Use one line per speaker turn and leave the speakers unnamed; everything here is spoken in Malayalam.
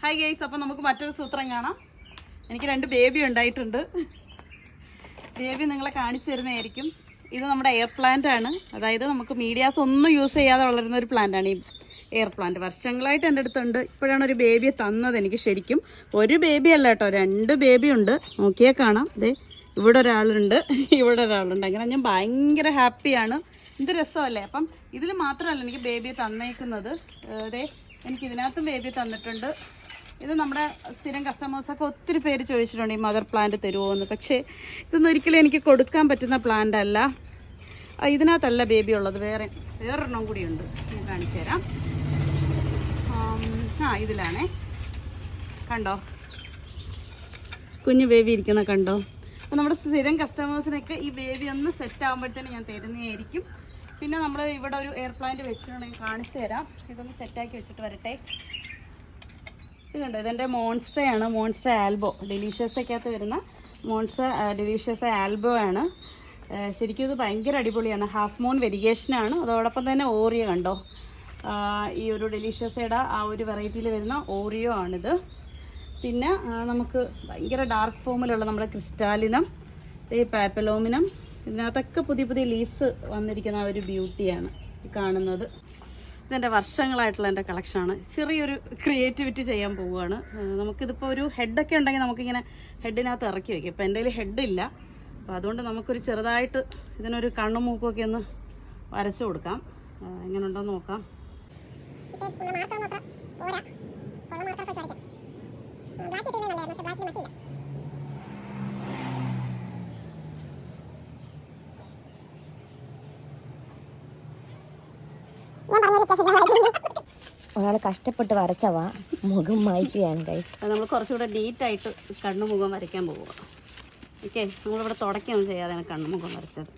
ഹായ് ഗൈസ്, അപ്പോൾ നമുക്ക് മറ്റൊരു സൂത്രം കാണാം. എനിക്ക് 2 ബേബി ഉണ്ടായിട്ടുണ്ട്. ബേബി നിങ്ങളെ കാണിച്ചു തരുന്നതായിരിക്കും. ഇത് നമ്മുടെ എയർ പ്ലാന്റ് ആണ്. അതായത് നമുക്ക് മീഡിയാസ് ഒന്നും യൂസ് ചെയ്യാതെ വളരുന്ന ഒരു പ്ലാന്റാണ് ഈ എയർ പ്ലാന്റ്. വർഷങ്ങളായിട്ട് എൻ്റെ അടുത്തുണ്ട്. ഇപ്പോഴാണ് ഒരു ബേബിയെ തന്നത് എനിക്ക്. ശരിക്കും ഒരു ബേബി അല്ല കേട്ടോ, 2 ബേബി ഉണ്ട്. നോക്കിയാൽ കാണാം. ദേ ഇവിടെ ഒരാളുണ്ട്, ഇവിടെ ഒരാളുണ്ട്. അങ്ങനെ ഞാൻ ഭയങ്കര ഹാപ്പിയാണ്. എന്ത് രസമല്ലേ. അപ്പം ഇതിൽ മാത്രമല്ല എനിക്ക് ബേബിയെ തന്നേക്കുന്നത്. അതെ, എനിക്ക് ഇതിനകത്തും ബേബി തന്നിട്ടുണ്ട്. ഇത് നമ്മുടെ സ്ഥിരം കസ്റ്റമേഴ്സൊക്കെ ഒത്തിരി പേര് ചോദിച്ചിട്ടുണ്ട് ഈ മദർ പ്ലാന്റ് തരുമോ എന്ന്. പക്ഷേ ഇതൊന്നും ഒരിക്കലും എനിക്ക് കൊടുക്കാൻ പറ്റുന്ന പ്ലാന്റ് അല്ല. ഇതിനകത്തല്ല ബേബി ഉള്ളത്, വേറൊരെണ്ണം കൂടിയുണ്ട്. ഞാൻ കാണിച്ചു തരാം. ഇതിലാണേ, കണ്ടോ കുഞ്ഞു ബേബി ഇരിക്കുന്ന കണ്ടോ. അപ്പോൾ നമ്മുടെ സ്ഥിരം കസ്റ്റമേഴ്സിനൊക്കെ ഈ ബേബി ഒന്ന് സെറ്റ് ആകുമ്പോഴത്തേന് ഞാൻ തരുന്നതായിരിക്കും. പിന്നെ നമ്മൾ ഇവിടെ ഒരു എയർ പ്ലാന്റ് വെച്ചിട്ടുണ്ടെങ്കിൽ കാണിച്ചു തരാം. ഇതൊന്ന് സെറ്റാക്കി വെച്ചിട്ട് വരട്ടെ. ഇത് കണ്ടോ, ഇതെൻ്റെ മോൺസ്റ്റയാണ്. മോൺസ്റ്റർ ആൽബോ, ഡെലീഷ്യസൊക്കകത്ത് വരുന്ന മോൺസ്റ്റർ ഡെലീഷ്യസ് ആൽബോ ആണ്. ശരിക്കും ഇത് ഭയങ്കര അടിപൊളിയാണ്. ഹാഫ് മൂൺ വെരിഗേഷനാണ്. അതോടൊപ്പം തന്നെ ഓറിയോ കണ്ടോ, ഈ ഒരു ഡെലീഷ്യസയുടെ ആ ഒരു വെറൈറ്റിയിൽ വരുന്ന ഓറിയോ ആണിത്. പിന്നെ നമുക്ക് ഭയങ്കര ഡാർക്ക് ഫോമിലുള്ള നമ്മുടെ ക്രിസ്റ്റാലിനം, ഈ പാപ്പലോമിനം, ഇതിനകത്തൊക്കെ പുതിയ പുതിയ ലീവ്സ് വന്നിരിക്കുന്ന ആ ഒരു ബ്യൂട്ടിയാണ് കാണുന്നത്. ഇതെൻ്റെ വർഷങ്ങളായിട്ടുള്ള എൻ്റെ കളക്ഷനാണ്. ചെറിയൊരു ക്രിയേറ്റിവിറ്റി ചെയ്യാൻ പോവുകയാണ്. നമുക്കിതിപ്പോൾ ഒരു ഹെഡൊക്കെ ഉണ്ടെങ്കിൽ നമുക്കിങ്ങനെ ഹെഡിനകത്ത് ഇറക്കി വയ്ക്കും. ഇപ്പോൾ എൻ്റെ കയ്യിൽ ഹെഡില്ല. അപ്പോൾ അതുകൊണ്ട് നമുക്കൊരു ചെറുതായിട്ട് ഇതിനൊരു കണ്ണും മൂക്കുമൊക്കെ ഒന്ന് വരച്ചു കൊടുക്കാം. എങ്ങനെ ഉണ്ടോയെന്ന് നോക്കാം.
ഒരാൾ കഷ്ടപ്പെട്ട് വരച്ചവാ മുഖം മായ്ക്കുകയാണ് ഗൈസ്.
നമ്മൾ കുറച്ചുകൂടെ നീറ്റായിട്ട് കണ്ണുമുഖം വരയ്ക്കാൻ പോവുക. ഓക്കെ, നമ്മളിവിടെ തുടക്കൊന്നും ചെയ്യാതെയാണ് കണ്ണുമുഖം വരച്ചത്.